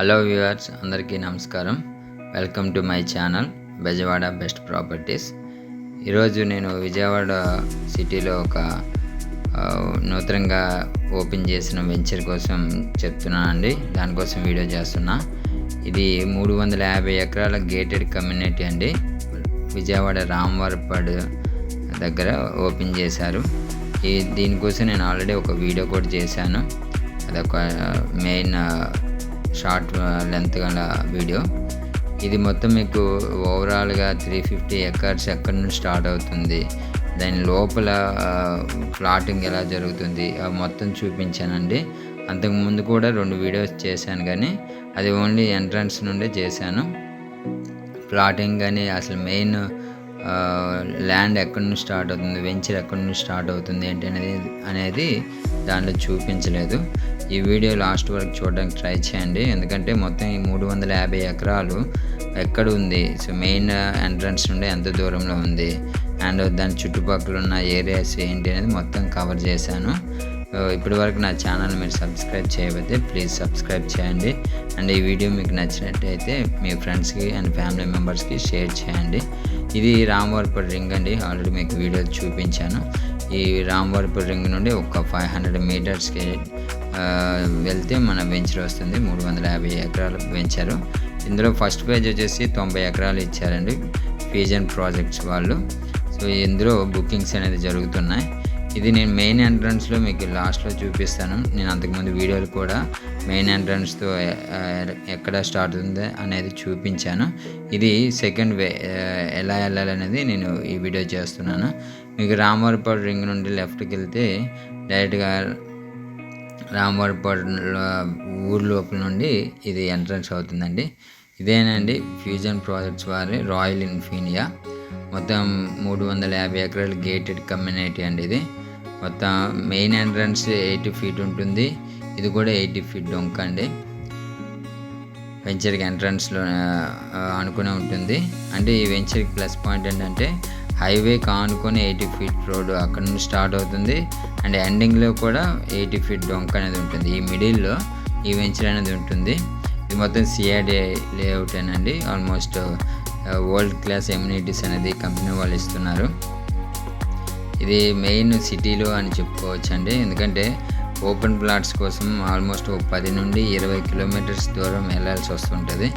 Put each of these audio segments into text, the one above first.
Hello viewers, అందరికీ నమస్కారం. Welcome to my channel Bezawada best properties. ఈరోజు నేను విజయవాడ సిటీలో ఒక నూతనంగా ఓపెన్ చేసిన వెంచర్ కోసం చెప్తున్నానండి. దానికోసం వీడియో చేస్తున్నా. ఇది 350 ఎకరాల గేటెడ్ కమ్యూనిటీ అండి. విజయవాడ రామవరపాడు దగ్గర ఓపెన్ చేశారు. దీనికోసం నేను ఆల్రెడీ ఒక వీడియో కూడా చేశాను. అదొక మెయిన్ షార్ట్ లెంత్ గల వీడియో. ఇది మొత్తం మీకు ఓవరాల్గా 350 ఎకర్స్ ఎక్కడి నుంచి స్టార్ట్ అవుతుంది, దాని లోపల ప్లాటింగ్ ఎలా జరుగుతుంది మొత్తం చూపించానండి. అంతకుముందు కూడా 2 వీడియోస్ చేశాను, కానీ అది ఓన్లీ ఎంట్రన్స్ నుండే చేశాను. ప్లాటింగ్ కానీ అసలు మెయిన్ ల్యాండ్ ఎక్కడి నుంచి స్టార్ట్ అవుతుంది, వెంచర్ ఎక్కడి నుంచి స్టార్ట్ అవుతుంది ఏంటి అనేది దాంట్లో చూపించలేదు. ఈ వీడియో లాస్ట్ వరకు చూడడానికి ట్రై చేయండి, ఎందుకంటే మొత్తం ఈ 350 ఎకరాలు ఎక్కడ ఉంది, సో మెయిన్ ఎంట్రన్స్ నుండి ఎంత దూరంలో ఉంది అండ్ దాని చుట్టుపక్కల ఉన్న ఏరియాస్ ఏంటి అనేది మొత్తం కవర్ చేశాను. ఇప్పటి వరకు నా ఛానల్ మీరు సబ్స్క్రైబ్ చేయకపోతే ప్లీజ్ సబ్స్క్రైబ్ చేయండి. అండ్ ఈ వీడియో మీకు నచ్చినట్టయితే మీ ఫ్రెండ్స్కి అండ్ ఫ్యామిలీ మెంబర్స్కి షేర్ చేయండి. ఇది రామవరపాడు రింగ్ అండి. ఆల్రెడీ మీకు వీడియో చూపించాను. ఈ రామవరపాడు రింగ్ నుండి ఒక 500 మీటర్స్కి వెళ్తే మన వెంచర్ వస్తుంది. 350 ఎకరాల వెంచరు. ఇందులో ఫస్ట్ పేజ్ వచ్చేసి 90 ఎకరాలు ఇచ్చారండి ఫ్యూజన్ ప్రాజెక్ట్స్ వాళ్ళు. సో ఇందులో బుకింగ్స్ అనేది జరుగుతున్నాయి. ఇది నేను మెయిన్ ఎంట్రన్స్లో మీకు లాస్ట్లో చూపిస్తాను. నేను అంతకుముందు వీడియోలు కూడా మెయిన్ ఎంట్రన్స్తో ఎక్కడ స్టార్ట్ అవుతుంది అనేది చూపించాను. ఇది సెకండ్ వే ఎలా వెళ్ళాలనేది నేను ఈ వీడియో చేస్తున్నాను. మీకు రామవరపాడు రింగ్ నుండి లెఫ్ట్కి వెళ్తే డైరెక్ట్గా రామవరపాడు ఊరు లోపల నుండి ఇది ఎంట్రన్స్ అవుతుందండి. ఇదేనండి ఫ్యూజన్ ప్రాజెక్ట్స్ వారి రాయల్ ఇన్ఫీనియా. మొత్తం 350 ఎకరాల గేటెడ్ కమ్యూనిటీ అండి. ఇది మొత్తం మెయిన్ ఎంట్రన్స్ 80 ఫీట్ ఉంటుంది. ఇది కూడా 80 ఫీట్ డొంక అండి. వెంచర్కి ఎంట్రన్స్లో అనుకునే ఉంటుంది. అంటే ఈ వెంచర్కి ప్లస్ పాయింట్ ఏంటంటే హైవేకి ఆనుకొని 80 ఫీట్ రోడ్ అక్కడ నుంచి స్టార్ట్ అవుతుంది. అండ్ ఎండింగ్లో కూడా 80 ఫీట్ డొంక అనేది ఉంటుంది. ఈ మిడిల్లో ఈ వెంచర్ అనేది ఉంటుంది. ఇది మొత్తం సిఆర్డి లేఅవుట్ అండి. ఆల్మోస్ట్ వరల్డ్ క్లాస్ ఎమ్యూనిటీస్ అనేది కంపెనీ వాళ్ళు ఇస్తున్నారు. ఇది మెయిన్ సిటీలో అని చెప్పుకోవచ్చు అండి, ఎందుకంటే ఓపెన్ ప్లాట్స్ కోసం ఆల్మోస్ట్ 10 నుండి 20 కిలోమీటర్స్ దూరం వెళ్ళాల్సి వస్తుంటుంది.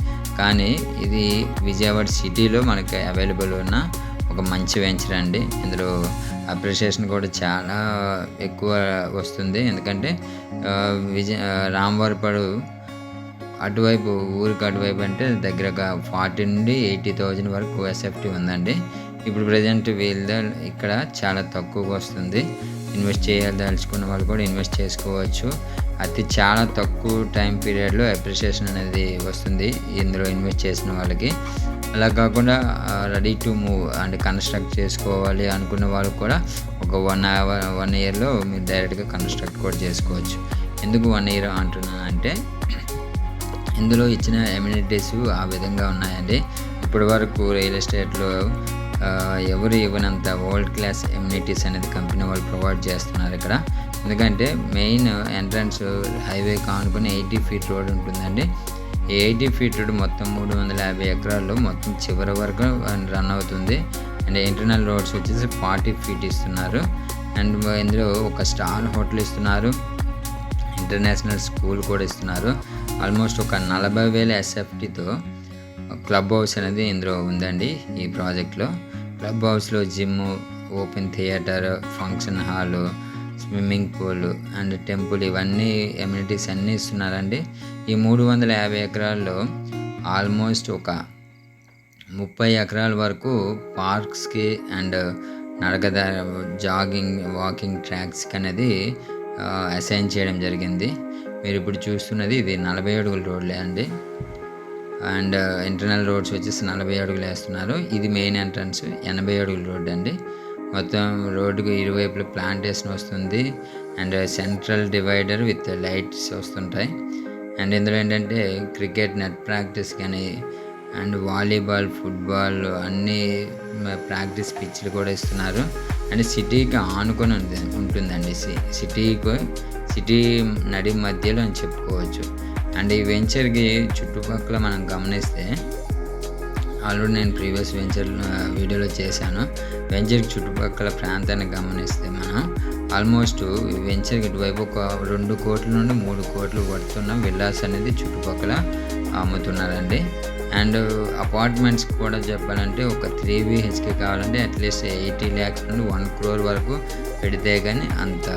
కానీ ఇది విజయవాడ సిటీలో మనకి అవైలబుల్ ఉన్న ఒక మంచి వెంచర్ అండి. ఇందులో అప్రిషియేషన్ కూడా చాలా ఎక్కువ వస్తుంది, ఎందుకంటే రామవరపాడు అటువైపు ఊరికి అటువైపు అంటే దగ్గరగా 40 నుండి 80,000 వరకు ఎస్ఎఫ్టీ ఉందండి. ఇప్పుడు ప్రజెంట్ వీళ్ళ ఇక్కడ చాలా తక్కువగా వస్తుంది. ఇన్వెస్ట్ చేయదలుచుకున్న వాళ్ళు కూడా ఇన్వెస్ట్ చేసుకోవచ్చు. చాలా తక్కువ టైం పీరియడ్లో అప్రిషియేషన్ అనేది వస్తుంది ఇందులో ఇన్వెస్ట్ చేసిన వాళ్ళకి. అలా కాకుండా రెడీ టు మూవ్ అంటే కన్స్ట్రక్ట్ చేసుకోవాలి అనుకున్న వాళ్ళకి కూడా ఒక 1 ఇయర్లో మీరు డైరెక్ట్గా కన్స్ట్రక్ట్ కూడా చేసుకోవచ్చు. ఎందుకు 1 ఇయర్ అంటున్నాను అంటే ఇందులో ఇచ్చిన ఎమ్యూనిటీస్ ఆ విధంగా ఉన్నాయండి. ఇప్పటి వరకు రియల్ ఎస్టేట్లో ఎవరు ఇవ్వనంత వరల్డ్ క్లాస్ ఎమ్యూనిటీస్ అనేది కంపెనీ వాళ్ళు ప్రొవైడ్ చేస్తున్నారు ఇక్కడ. ఎందుకంటే మెయిన్ ఎంట్రన్స్ హైవే కానుకొని 80 ఫీట్ రోడ్ ఉంటుందండి. ఈ 80 ఫీట్ రోడ్ మొత్తం 350 ఎకరాల్లో మొత్తం చివరి వరకు రన్ అవుతుంది. అండ్ ఇంటర్నల్ రోడ్స్ వచ్చేసి 40 ఫీట్ ఇస్తున్నారు. అండ్ ఇందులో ఒక స్టార్ హోటల్ ఇస్తున్నారు, ఇంటర్నేషనల్ స్కూల్ కూడా ఇస్తున్నారు. ఆల్మోస్ట్ ఒక 40,000 ఎస్ఎఫ్టీతో క్లబ్ హౌస్ అనేది ఇందులో ఉందండి. ఈ ప్రాజెక్ట్లో క్లబ్ హౌస్లో gym, open theatre, function hall, swimming pool and temple ఇవన్నీ ఎమ్యూనిటీస్ అన్నీ ఇస్తున్నారండి. ఈ 350 ఎకరాల్లో ఆల్మోస్ట్ ఒక 30 ఎకరాల వరకు పార్క్స్కి అండ్ నడకదారి, జాగింగ్, వాకింగ్ ట్రాక్స్కి అనేది అసైన్ చేయడం జరిగింది. మీరు ఇప్పుడు చూస్తున్నది ఇది 40 అడుగుల రోడ్లే అండి. అండ్ ఇంటర్నల్ రోడ్స్ వచ్చేసి 40 అడుగులు వేస్తున్నారు. ఇది మెయిన్ ఎంట్రన్స్ 80 అడుగుల రోడ్ అండి. మొత్తం రోడ్డుకు ఇరువైపుల ప్లాంటేషన్ వస్తుంది. And central divider with lights వస్తుంటాయి. అండ్ ఇందులో ఏంటంటే క్రికెట్ నెట్ ప్రాక్టీస్ కానీ అండ్ వాలీబాల్, ఫుట్బాల్ అన్నీ ప్రాక్టీస్ పిచ్లు కూడా ఇస్తున్నారు. అండ్ సిటీకి ఆనుకొని ఉంటుందండి. సిటీ నడి మధ్యలో అని చెప్పుకోవచ్చు. అండ్ ఈ వెంచర్కి చుట్టుపక్కల మనం గమనిస్తే ఆల్రెడీ నేను ప్రీవియస్ వెంచర్ వీడియోలో చేశాను. వెంచర్కి చుట్టుపక్కల ప్రాంతాన్ని గమనిస్తే మనం ఆల్మోస్ట్ ఈ వెంచర్కి ఇటువైపు ఒక 2 కోట్ల నుండి 3 కోట్లు పడుతున్న విల్లాస్ అనేది చుట్టుపక్కల అమ్ముతున్నారండి. అండ్ అపార్ట్మెంట్స్ కూడా చెప్పాలంటే ఒక 3 BHK కావాలంటే అట్లీస్ట్ 80 lakhs నుండి 1 crore వరకు పెడితే కానీ అంత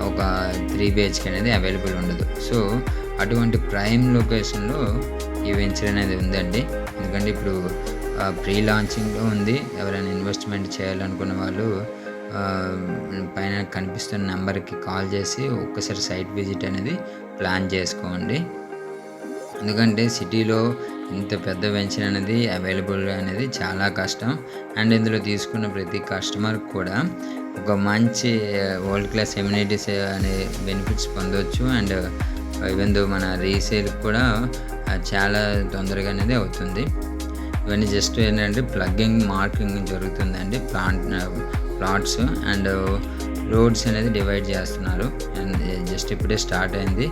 ఒక 3 BHK అనేది అవైలబుల్ ఉండదు. సో అటువంటి ప్రైమ్ లొకేషన్లో ఈ వెంచర్ అనేది ఉందండి. ఎందుకంటే ఇప్పుడు ప్రీ లాంచింగ్లో ఉంది. ఎవరైనా ఇన్వెస్ట్మెంట్ చేయాలనుకున్న వాళ్ళు పైన కనిపిస్తున్న నెంబర్కి కాల్ చేసి ఒక్కసారి సైట్ విజిట్ అనేది ప్లాన్ చేసుకోండి. ఎందుకంటే సిటీలో ఇంత పెద్ద వెంచర్ అనేది అవైలబుల్ అనేది చాలా కష్టం. అండ్ ఇందులో తీసుకున్న ప్రతి కస్టమర్ కూడా ఒక మంచి వరల్డ్ క్లాస్ ఎమ్యూనిటీస్ అనే బెనిఫిట్స్ పొందవచ్చు. అండ్ ఈవెన్ దో మన రీసేల్ కూడా చాలా తొందరగా అనేది అవుతుంది. ఇవన్నీ జస్ట్ ఏంటంటే ప్లగ్గింగ్ మార్కింగ్ జరుగుతుందండి. ప్లాట్స్ అండ్ రోడ్స్ అనేది డివైడ్ చేస్తున్నారు. అండ్ జస్ట్ ఇప్పుడే స్టార్ట్ అయింది.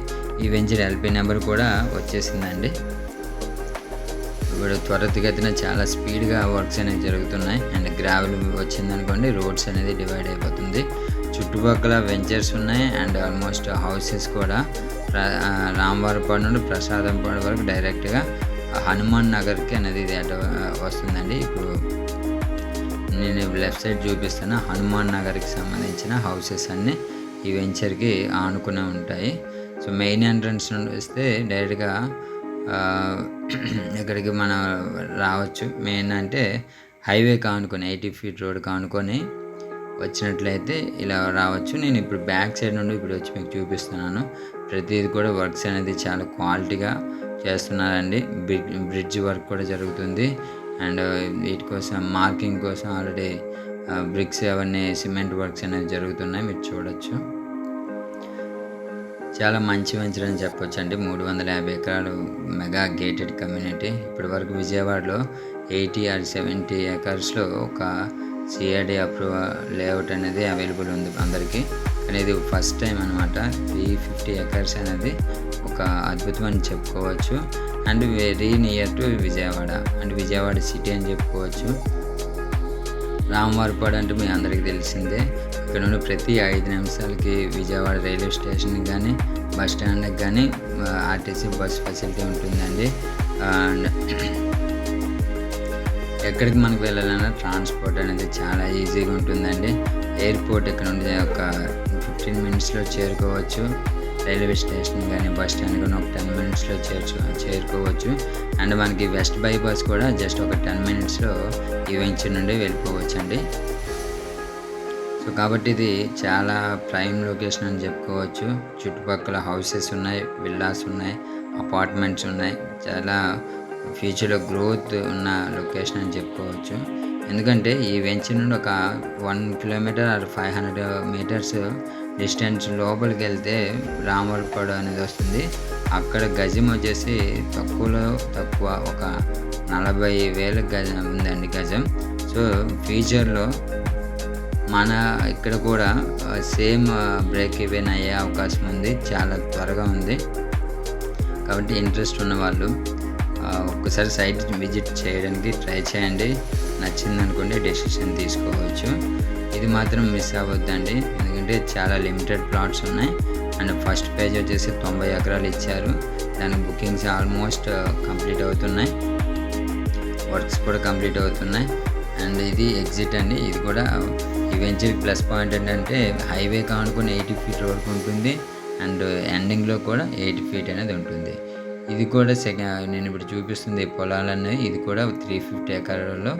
ఈ వెంచర్ ఎల్పీ నెంబర్ కూడా వచ్చేసిందండి. ఇప్పుడు త్వరితగతిన చాలా స్పీడ్గా వర్క్స్ అనేవి జరుగుతున్నాయి. అండ్ గ్రావెల్ వచ్చిందనుకోండి రోడ్స్ అనేది డివైడ్ అయిపోతుంది. చుట్టుపక్కల వెంచర్స్ ఉన్నాయి. అండ్ ఆల్మోస్ట్ హౌసెస్ కూడా రామవారపాడు నుండి ప్రసాదంపాడు వరకు డైరెక్ట్గా హనుమాన్ నగర్కి అనేది ఇది అటు వస్తుందండి. ఇప్పుడు నేను లెఫ్ట్ సైడ్ చూపిస్తున్న హనుమాన్ నగర్కి సంబంధించిన హౌసెస్ అన్నీ ఈ వెంచర్కి ఆనుకునే ఉంటాయి. సో మెయిన్ ఎంట్రన్స్ నుండి వస్తే డైరెక్ట్గా ఇక్కడికి మనం రావచ్చు. మెయిన్ అంటే హైవే కానుకొని 80 feet రోడ్ కానుకొని వచ్చినట్లయితే ఇలా రావచ్చు. నేను ఇప్పుడు బ్యాక్ సైడ్ నుండి ఇప్పుడు వచ్చి మీకు చూపిస్తున్నాను. ప్రతిదీ కూడా వర్క్స్ అనేది చాలా క్వాలిటీగా చేస్తున్నారండి. బ్రిడ్జ్ వర్క్ కూడా జరుగుతుంది. అండ్ వీటి కోసం మార్కింగ్ కోసం ఆల్రెడీ బ్రిక్స్ అవన్నీ సిమెంట్ వర్క్స్ అనేవి జరుగుతున్నాయి. మీరు చూడొచ్చు. చాలా మంచి వెంచర్ అని చెప్పొచ్చు అండి. 350 ఎకరాలు మెగా గేటెడ్ కమ్యూనిటీ. ఇప్పటి వరకు విజయవాడలో 80 or 70 acresలో ఒక సిఆర్డి అప్రూవల్ లేఅవుట్ అనేది అవైలబుల్ ఉంది అందరికీ. కానీ ఇది ఫస్ట్ టైం అనమాట. 350 acres అనేది ఒక అద్భుతం అని చెప్పుకోవచ్చు. And very near to Vijayawada and Vijayawada city అని చెప్పుకోవచ్చు. రామవారపాడు అంటే మీ అందరికీ తెలిసిందే. ఇక్కడ నుండి ప్రతి 5 నిమిషాలకి విజయవాడ రైల్వే స్టేషన్కి కానీ బస్ స్టాండ్కి కానీ ఆర్టీసీ బస్ ఫెసిలిటీ ఉంటుందండి. అండ్ ఎక్కడికి మనకు వెళ్ళాలన్నా ట్రాన్స్పోర్ట్ అనేది చాలా ఈజీగా ఉంటుందండి. ఎయిర్పోర్ట్ ఇక్కడ నుండి ఒక 15 minutesలో చేరుకోవచ్చు. రైల్వే స్టేషన్ కానీ బస్ స్టాండ్ కానీ ఒక 10 minutesలో చేరుకోవచ్చు. అండ్ మనకి వెస్ట్ బైపాస్ కూడా జస్ట్ ఒక 10 minutesలో ఈ వెంచర్ నుండి వెళ్ళిపోవచ్చు అండి. సో కాబట్టి ఇది చాలా ప్రైమ్ లొకేషన్ అని చెప్పుకోవచ్చు. చుట్టుపక్కల హౌసెస్ ఉన్నాయి, విల్లాస్ ఉన్నాయి, అపార్ట్మెంట్స్ ఉన్నాయి. చాలా ఫ్యూచర్లో గ్రోత్ ఉన్న లొకేషన్ అని చెప్పుకోవచ్చు. ఎందుకంటే ఈ వెంచర్ నుండి ఒక 1 kilometer or 500 meters డిస్టెన్స్ లోపలికి వెళ్తే రామవారపాడు అనేది వస్తుంది. అక్కడ గజం వచ్చేసి తక్కువలో తక్కువ ఒక 40,000 గజం ఉందండి గజం. సో ఫ్యూచర్లో మన ఇక్కడ కూడా సేమ్ బ్రేక్ ఈవెన్ అయ్యే అవకాశం ఉంది. చాలా త్వరగా ఉంది. కాబట్టి ఇంట్రెస్ట్ ఉన్న వాళ్ళు ఒక్కసారి సైట్ విజిట్ చేయడానికి ట్రై చేయండి. నచ్చిందనుకోండి డెసిషన్ తీసుకోవచ్చు. ఇది మాత్రం మిస్ అవ్వద్దండి. ఎందుకంటే చాలా లిమిటెడ్ ప్లాట్స్ ఉన్నాయి. అండ్ ఫస్ట్ పేజ్ వచ్చేసి 90 ఎకరాలు ఇచ్చారు. దాని బుకింగ్స్ ఆల్మోస్ట్ కంప్లీట్ అవుతున్నాయి. వర్క్స్ కూడా కంప్లీట్ అవుతున్నాయి. అండ్ ఇది ఎగ్జిట్ అండి. ఇది కూడా ఈ వెంచర్ ప్లస్ పాయింట్ ఏంటంటే హైవే కానుకొని 80 feet వరకు ఉంటుంది. అండ్ ఎండింగ్లో కూడా 80 feet అనేది ఉంటుంది. ఇది కూడా నేను ఇప్పుడు చూపిస్తుంది పొలాలన్నీ. ఇది కూడా 350 ఎకరాలలో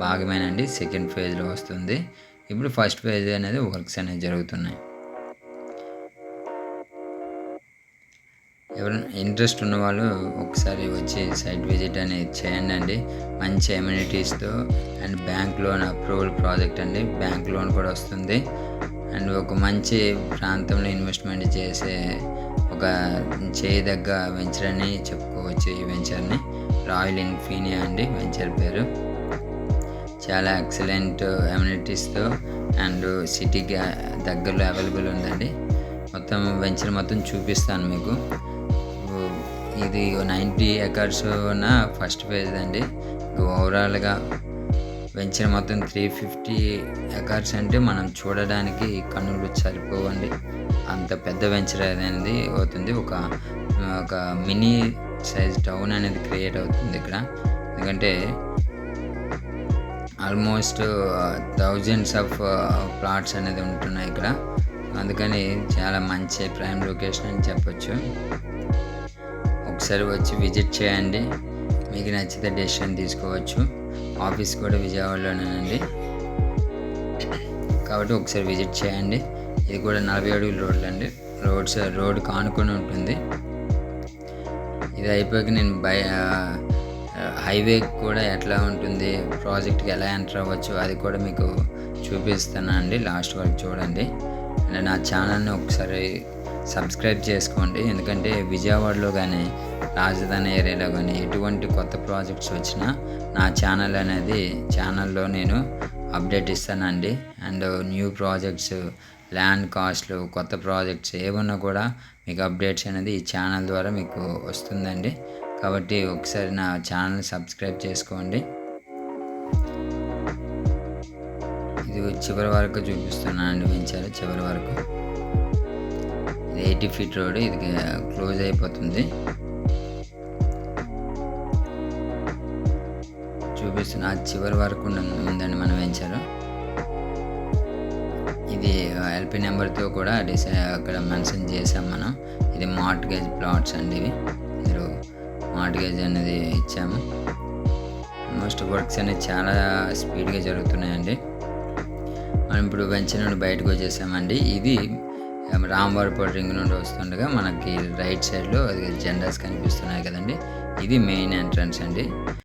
భాగమేనండి. సెకండ్ ఫేజ్లో వస్తుంది. ఇప్పుడు ఫస్ట్ ఫేజ్ అనేది వర్క్స్ అనేవి జరుగుతున్నాయి. ఎవరైనా ఇంట్రెస్ట్ ఉన్న వాళ్ళు ఒకసారి వచ్చి సైట్ విజిట్ అనేది చేయండి అండి. మంచి ఎమ్యూనిటీస్తో and bank loan approval project అండి. బ్యాంక్ లోన్ కూడా వస్తుంది. అండ్ ఒక మంచి ప్రాంతంలో ఇన్వెస్ట్మెంట్ చేసే ఒక చేయదగ్గ వెంచర్ అని చెప్పుకోవచ్చు. ఈ వెంచర్ని రాయల్ ఇన్ఫీనియా అండి వెంచర్ పేరు. చాలా ఎక్సలెంట్ ఎమ్యూనిటీస్తో అండ్ సిటీకి దగ్గరలో అవైలబుల్ ఉందండి. మొత్తం వెంచర్ మొత్తం చూపిస్తాను మీకు. ఇది 90 ఎకర్స్ ఉన్న ఫస్ట్ ఫేజ్ అండి. ఓవరాల్గా వెంచర్ మొత్తం 350 ఎకర్స్ అంటే మనం చూడడానికి కన్నులు సరిపోవండి. అంత పెద్ద వెంచర్ అనేది అవుతుంది. ఒక మినీ సైజ్ టౌన్ అనేది క్రియేట్ అవుతుంది ఇక్కడ. ఎందుకంటే ఆల్మోస్ట్ థౌజండ్స్ ఆఫ్ ప్లాట్స్ అనేది ఉంటున్నాయి ఇక్కడ. అందుకని చాలా మంచి ప్రైమ్ లొకేషన్ అని చెప్పొచ్చు. ఒకసారి వచ్చి విజిట్ చేయండి. మీకు నచ్చితే డెసిషన్ తీసుకోవచ్చు. ఆఫీస్ కూడా విజయవాడలోనేనండి, కాబట్టి ఒకసారి విజిట్ చేయండి. ఇది కూడా 40 అడుగుల రోడ్లు అండి. రోడ్ కానుకొని ఉంటుంది. ఇది అయిపోయాక నేను హైవే కూడా ఎట్లా ఉంటుంది, ప్రాజెక్ట్కి ఎలా ఎంటర్ అవ్వచ్చు అది కూడా మీకు చూపిస్తానండి. లాస్ట్ వరకు చూడండి. అండ్ నా ఛానల్ని ఒకసారి సబ్స్క్రైబ్ చేసుకోండి. ఎందుకంటే విజయవాడలో కానీ రాజధాని ఏరియాలో కానీ ఎటువంటి కొత్త ప్రాజెక్ట్స్ వచ్చినా నా ఛానల్లో నేను అప్డేట్ ఇస్తానండి. అండ్ న్యూ ప్రాజెక్ట్స్, ల్యాండ్ కాస్ట్లు, కొత్త ప్రాజెక్ట్స్ ఏమన్నా కూడా మీకు అప్డేట్స్ అనేది ఈ ఛానల్ ద్వారా మీకు వస్తుందండి. కాబట్టి ఒకసారి నా ఛానల్ని సబ్స్క్రైబ్ చేసుకోండి. ఇది చివరి వరకు చూపిస్తున్నానండి. వెంచర్ చివరి వరకు ఇది 80 ఫీట్ రోడ్. ఇది క్లోజ్ అయిపోతుంది. చూపిస్తున్నా చివరి వరకు ఉందండి మన వెంచర్. ఇది ఎల్పి నెంబర్తో కూడా అక్కడ మెన్షన్ చేసాం మనం. ఇది మార్ట్గేజ్ ప్లాట్స్ అండి. ఇవి ఇందులో మార్ట్గేజ్ అనేది ఇచ్చాము. ఆల్మోస్ట్ వర్క్స్ అనేది చాలా స్పీడ్గా జరుగుతున్నాయండి. మనం ఇప్పుడు వెంచర్ నుండి బయటకు వచ్చేసామండి. ఇది రామవారపేట రింగ్ నుండి వస్తుండగా మనకి రైట్ సైడ్లో అది జెండాస్ కనిపిస్తున్నాయి కదండి. ఇది మెయిన్ ఎంట్రన్స్ అండి.